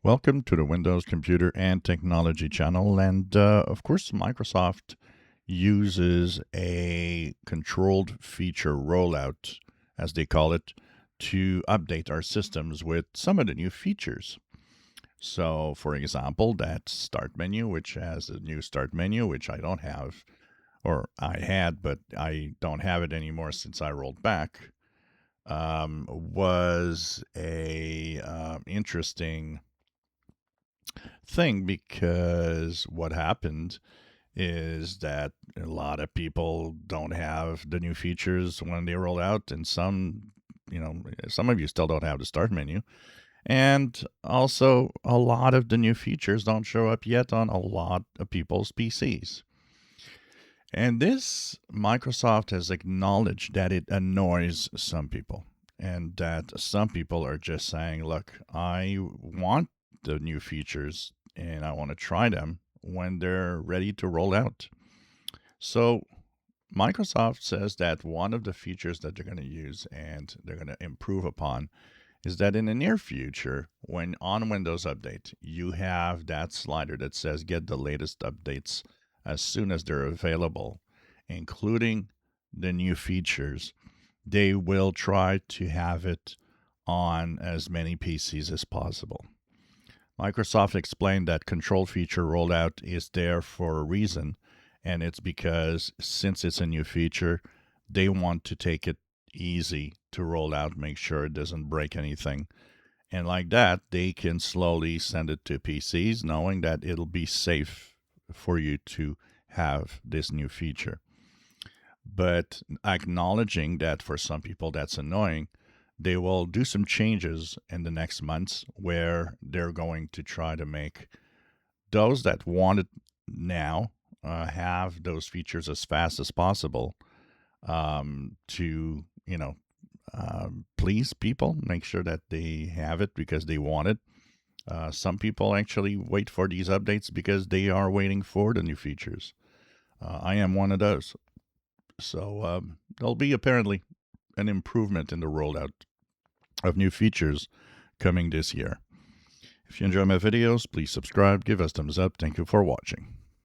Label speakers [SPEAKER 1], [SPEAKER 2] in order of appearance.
[SPEAKER 1] Welcome to the Windows Computer and Technology channel. And of course, Microsoft uses a controlled feature rollout, as they call it, to update our systems with some of the new features. So, for example, that start menu, which has a new start menu, which I don't have, or I had, but I don't have it anymore since I rolled back, was a interesting thing because what happened is that a lot of people don't have the new features when they roll out, and some of you still don't have the start menu. And also, a lot of the new features don't show up yet on a lot of people's PCs. And this, Microsoft has acknowledged that it annoys some people, and that some people are just saying, look, I want the new features and I want to try them when they're ready to roll out. So, Microsoft says that one of the features that they're going to use and they're going to improve upon is that in the near future, when on Windows Update, you have that slider that says get the latest updates as soon as they're available, including the new features. They will try to have it on as many PCs as possible. Microsoft explained that control feature rollout is there for a reason, and it's because since it's a new feature, they want to take it easy to roll out, make sure it doesn't break anything. And like that, they can slowly send it to PCs, knowing that it'll be safe for you to have this new feature. But acknowledging that for some people that's annoying, they will do some changes in the next months where they're going to try to make those that want it now have those features as fast as possible to, please people, make sure that they have it because they want it. Some people actually wait for these updates because they are waiting for the new features. I am one of those. So there'll be apparently an improvement in the rollout of new features coming this year. If you enjoy my videos, please subscribe, give us thumbs up. Thank you for watching.